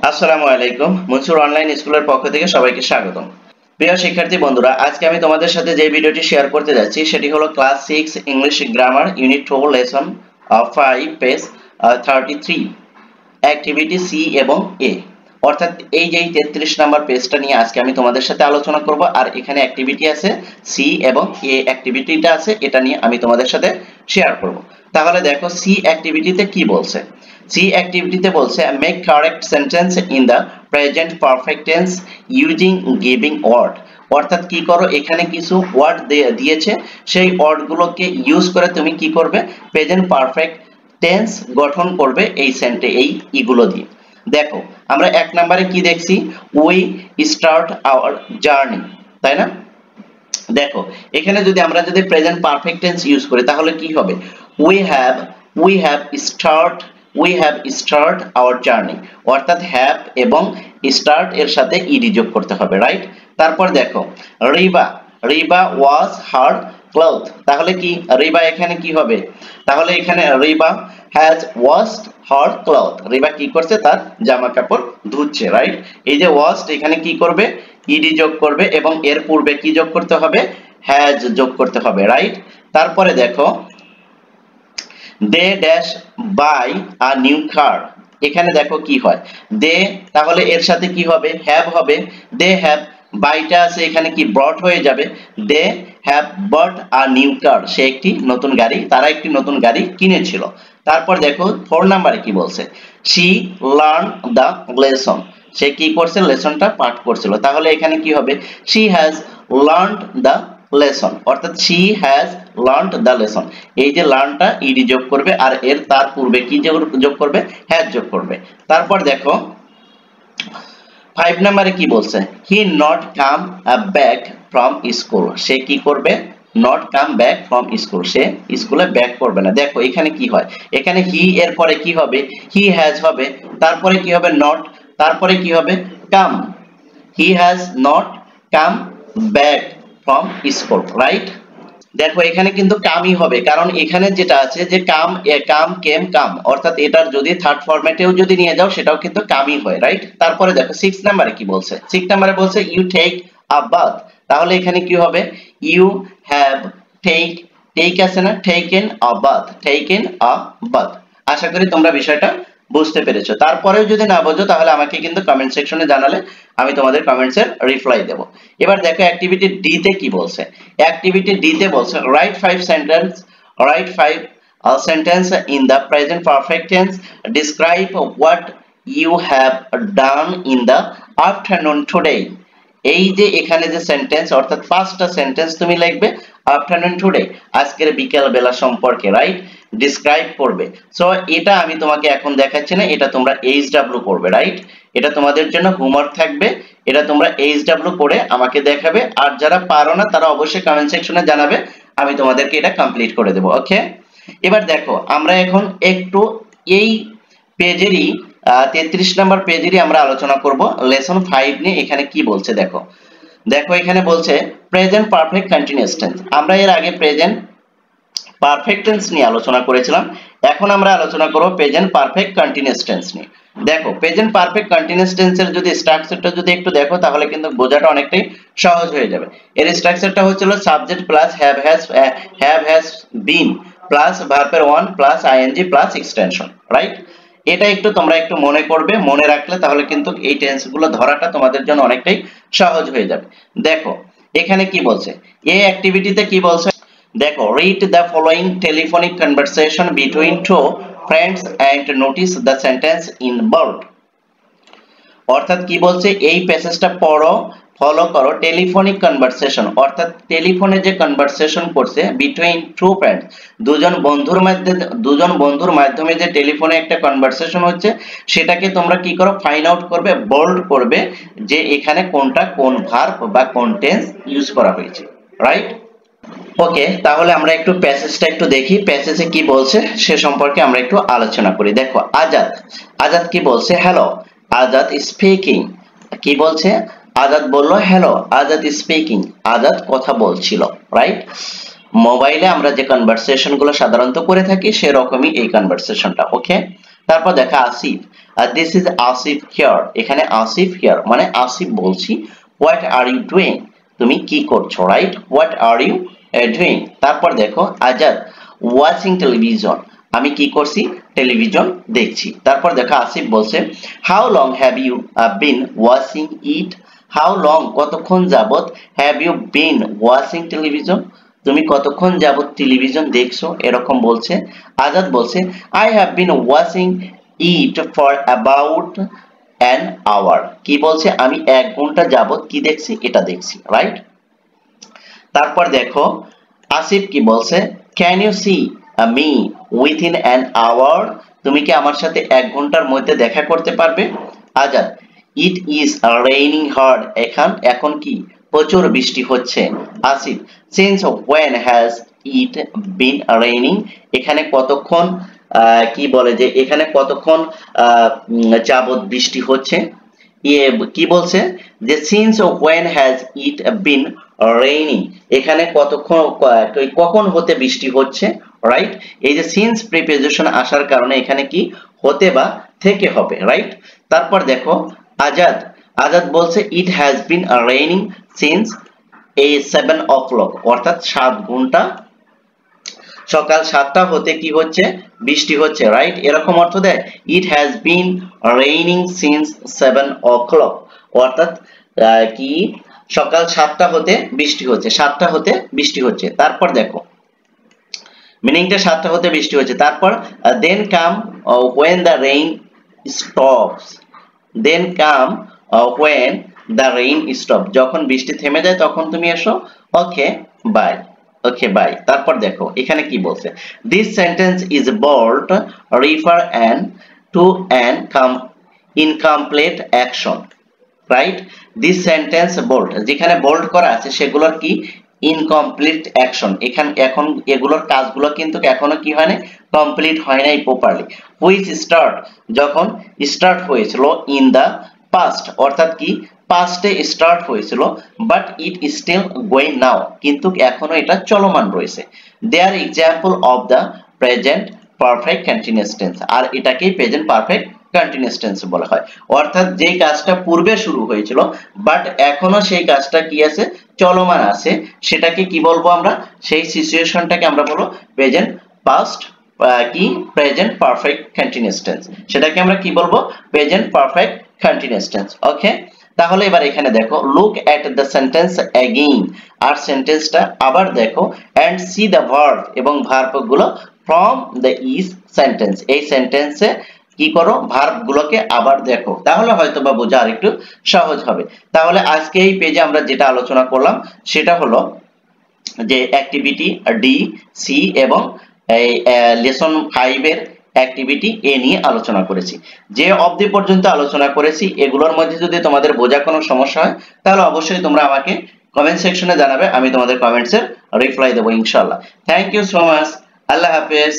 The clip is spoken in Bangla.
আসসালামু আলাইকুম। মনসুর অনলাইন স্কুলের পক্ষ থেকে সবাইকে স্বাগতম। প্রিয় শিক্ষার্থী বন্ধুরা, আজকে আমি তোমাদের সাথে যে ভিডিওটি শেয়ার করতে যাচ্ছি সেটি হলো class 6 English grammar unit 4 lesson 5 page 33 activity C এবং এ। অর্থাৎ এই যে 33 নাম্বার পেজটা নিয়ে আজকে আমি তোমাদের সাথে আলোচনা করব, আর এখানে অ্যাক্টিভিটি আছে সি এবং এ অ্যাক্টিভিটিটা আছে, এটা নিয়ে আমি তোমাদের সাথে শেয়ার করব। তাহলে দেখো সি অ্যাক্টিভিটিতে কি বলছে। সি অ্যাক্টিভিটিতে বলছে make correct sentence in the present perfect tense using giving word. অর্থাৎ কি করো, এখানে কিছু ওয়ার্ড দিয়েছে, সেই ওয়ার্ডগুলোকে ইউজ করে তুমি কি করবে, প্রেজেন্ট পারফেক্ট টেন্স গঠন করবে এই ইগুলো দিয়ে। দেখো আমরা এক নম্বরে কি দেখছি, উই স্টার্ট আওয়ার জার্নি, তাই না? দেখো এখানে আমরা যদি প্রেজেন্ট পারফেক্ট টেন্স ইউজ করি তাহলে কি হবে, we have start our journey. অর্থাৎ হ্যাভ এবং স্টার্ট এর সাথে ইডি যোগ করতে হবে, রাইট? তারপর দেখো রিবা ওয়াজ হার ক্লথ। তাহলে কি রিবা এখানে কি হবে, তাহলে এখানে রিবা হ্যাজ ওয়াশড হার ক্লথ। রিবা কি করছে, তার জামা কাপড় ধুচ্ছে, রাইট? এই যে ওয়াশড এখানে কি করবে, ইডি যোগ করবে এবং এর পূর্বে কি যোগ করতে হবে, হ্যাজ যোগ করতে হবে, রাইট? তারপরে দেখো they dash buy a new car. এখানে দেখো কি হয়, দে, তাহলে এর সাথে কি হবে, হ্যাভ হবে। দে হ্যাভ, বাইটা আছে এখানে কি ব্রট হয়ে যাবে, they have bought a new কার। সে একটি নতুন গাড়ি, তারা একটি নতুন গাড়ি কিনেছিল। তারপর দেখো 4 নম্বরে কি বলছে, শি লার্ন দা লেসন। সে কি করছে, লেসনটা পাঠ করছিল। তাহলে এখানে কি হবে, she has learned the lesson. অর্থাৎ she has learned the lesson. এই যে লার্নটা ইডি যোগ করবে আর তার পূর্বে কি যোগ করবে, হ্যাজ যোগ করবে। তারপর দেখো 5 নম্বরে কি বলছে, he not come back from school. সে কি করবে, not come back from school, সে স্কুলে ব্যাক করবে না। দেখো এখানে কি হয়, এখানে হি এর পরে কি হবে, হি হ্যাজ হবে, তারপরে কি হবে নট, তারপরে কি হবে come. He has not come back from school, right? দেখো এখানে কিন্তু কামই হবে, কারণ এখানে যেটা আছে যে কাম কেম কাম, অর্থাৎ এটার যদি থার্ড ফরম্যাটেও যদি নিয়ে যাও সেটাও কিন্তু কামই হয়, রাইট? তারপরে দেখো 6 নম্বরে কি বলছে, 6 নম্বরে বলছে ইউ টেক আ বাথ। তাহলে এখানে কি হবে, ইউ হ্যাভ টেক আছে না, টেকেন আ বাথ। আশা করি তোমরা বিষয়টা বুঝতে পেরেছো। তারপরেও যদি না বোঝো তাহলে আমাকে কিন্তু কমেন্ট সেকশনে জানালে আমি তোমাদের কমেন্টসের রিপ্লাই দেব। এবার দেখো অ্যাক্টিভিটি ডি তে কি বলছে। অ্যাক্টিভিটি ডি তে বলছে write 5 sentence in the present perfect tense, describe what you have done in the afternoon today. এই যে এখানে যে সেন্টেন্স, অর্থাৎ 5টা সেন্টেন্স তুমি লিখবে আফটারনুন টুডে, আজকের বিকেল বেলা সম্পর্কে, রাইট? ডিসক্রাইব করবে। সো এটা আমি তোমাকে এখন দেখাচ্ছি না, এটা তোমরা এইচডব্লিউ করবে, রাইট? এটা তোমাদের জন্য হোমওয়ার্ক থাকবে, এটা তোমরা এইচডব্লিউ করে আমাকে দেখাবে। আর যারা পারো না তারা অবশ্যই কমেন্ট সেকশনে জানাবে, আমি তোমাদেরকে এটা কমপ্লিট করে দেব, ওকে? এবার দেখো আমরা এখন একটু এই পেজেরই 33 নম্বর পেজেরই আমরা আলোচনা করব লেসন 5 নিয়ে। এখানে কি বলছে দেখো, এখানে বলছে প্রেজেন্ট পারফেক্ট কন্টিনিউয়াস টেন্স। আমরা এর আগে প্রেজেন্ট পারফেক্ট টেন্স নিয়ে আলোচনা করেছিলাম, এখন আমরা আলোচনা করব প্রেজেন্ট পারফেক্ট কন্টিনিউয়াস টেন্স নিয়ে। দেখো প্রেজেন্ট পারফেক্ট কন্টিনিউয়াস টেন্সের যদি স্ট্রাকচারটা যদি একটু দেখো তাহলে কিন্তু বোঝাটা অনেকটাই সহজ হয়ে যাবে। এর স্ট্রাকচারটা হচ্ছিল subject plus have has been plus ভার্বের one plus ING plus extension, right? এটা একটু তোমরা একটু মনে করবে, মনে রাখলে তাহলে কিন্তু এই টেন্সগুলো ধরাটা তোমাদের জন্য অনেকটাই সহজ হয়ে যাবে। দেখো এখানে কি বলছে, এই অ্যাক্টিভিটিতে কি বলছে, দেখো read the following telephonic conversation between two friends and notice the sentence in bold। অর্থাৎ কি বলছে, এই প্যাসেজটা পড়ো, ফলো করো। টেলিফোনিক কনভারসেশন, অর্থাৎ টেলিফোনে যে কনভারসেশন করছে বিটুইন টু ফ্রেন্ডস, দুজন বন্ধুর মাধ্যমে যে টেলিফোনে একটা কনভারসেশন হচ্ছে সেটাকে তোমরা কি করো, ফাইন্ড আউট করবে, বোল্ড করবে যে এখানে কোনটা কোন ভার্ব বা কোন টেন্স ইউজ করা হয়েছে, রাইট? ওকে, তাহলে আমরা একটু প্যাসেজটা একটু দেখি, প্যাসেজে কি বলছে সে সম্পর্কে আমরা একটু আলোচনা করি। দেখো আজাদ কি বলছে, হ্যালো আজাদ স্পিকিং। কি বলছে, আজাদ বলল হ্যালো, আজাদ স্পিকিং, আজাদ কথা বলছিল, রাইট? মোবাইলে আমরা যে কনভারসেশন গুলো সাধারণত করে থাকি সেরকমই এই কনভারসেশনটা, ওকে? তারপর দেখা দিস ইজ আসিফ হিয়ার, এখানে আসিফ হিয়ার মানে আসিফ বলছি। হোয়াট আর ইউ ডুইং, তুমি কি করছো, right? What are you doing. তারপর দেখো আজাদ ওয়াচিং টেলিভিশন, আমি কি করছি, টেলিভিশন দেখছি। তারপর দেখো আসিফ বলছে how long have you been watching it, how long কতক্ষণ যাবত, have you been watching television, তুমি কতক্ষণ যাবত টেলিভিশন দেখছো, এরকম বলছে। আজাদ বলছে I have been watching it for about an hour, কি বলছে, আমি 1 ঘন্টা যাবত কি দেখছি, এটা দেখছি, রাইট? তারপর দেখো আসিফ কি বলছে, can you see me within an hour, তুমি কি আমার সাথে 1 ঘন্টার মধ্যে দেখা করতে পারবে? Azad it is raining hard, এখন কি প্রচুর বৃষ্টি হচ্ছে। Asif since when has it been raining, এখানে কতক্ষণ কি বলে যে এখানে কতক্ষণ যাবত বৃষ্টি হচ্ছে, কি বলছে যে since when has it been raining, এখানে কতক্ষণ কখন হতে বৃষ্টি হচ্ছে, রাইট? এই যে সিন্স প্রিপোজিশন আসার কারণে এখানে কি হতে বা থেকে হবে, রাইট? তারপর দেখো আজাদ বলছে it has been raining since 7 o'clock, অর্থাৎ 7 ঘন্টা সকাল 7টা হতে কি হচ্ছে, বৃষ্টি হচ্ছে, রাইট? এরকম অর্থ দেয় it has been raining since 7 o'clock, অর্থাৎ কি সকাল 7টা হতে বৃষ্টি হচ্ছে, 7টা হতে বৃষ্টি হচ্ছে। তারপর দেখো মিনিংটা 7টা হতে বৃষ্টি হচ্ছে। তারপর দেন কাম when the rain stops, then come when the rain stops, যখন বৃষ্টি থেমে যায় তখন তুমি এসো। Okay bye, okay bye. তারপর দেখো এখানে কি বলছে, this sentence is bold refer and to an incomplete action, right? This sentence bold, যেখানে বোল্ড করা আছে সেগুলোর কি ইনকমপ্লিট অ্যাকশন, এখন এগুলোর কাজগুলো কিন্তু এখনো কি হয় না, কমপ্লিট হয় নাই প্রপারলি। হুইচ স্টার্ট, যখন স্টার্ট হয়েছিল, ইন দা পাস্ট, অর্থাৎ কি পাস্টে স্টার্ট হয়েছিল, but it is still going now, কিন্তু এখনো এটা চলমান রয়েছে। They are example of the present perfect continuous tense, আর এটাকেই প্রেজেন্ট পারফেক্ট কন্টিনিউয়াস টেন্স বলা হয়। অর্থাৎ যে কাজটা পূর্বে শুরু হয়েছিল বাট এখনো সেই কাজটা কি আছে, চলমান আছে, সেটাকে কি বলবো আমরা, সেই সিচুয়েশনটাকে আমরা বলবো প্রেজেন্ট পাস্ট কি প্রেজেন্ট পারফেক্ট কন্টিনিউয়াস টেন্স, সেটাকে আমরা কি বলবো, present perfect continuous tense. Okay, তাহলে এবার এখানে দেখো look at the sentence again, আর সেন্টেন্সটা আবার দেখো, এন্ড সি দ্য ভার্ব, এবং ভার্ব গুলো ফ্রম দ্য ইজ সেন্টেন্স, এই সেন্টেন্সে কি করো, ভার্ব গুলোকে আবার দেখো, তাহলে হয়তো বা বোঝা আর একটু সহজ হবে। তাহলে আজকে এই পেজে আমরা যেটা আলোচনা করলাম সেটা হলো যে অ্যাক্টিভিটি ডি, সি এবং এই লেসন 5 এর অ্যাক্টিভিটি এ নিয়ে আলোচনা করেছি। যে অবধি পর্যন্ত আলোচনা করেছি এগুলোর মধ্যে যদি তোমাদের বোঝা কোনো সমস্যা হয় তাহলে অবশ্যই তোমরা আমাকে কমেন্ট সেকশনে জানাবে, আমি তোমাদের কমেন্টসের রিপ্লাই দেবো ইনশাআল্লাহ। থ্যাংক ইউ সো মাচ, আল্লাহ হাফেজ।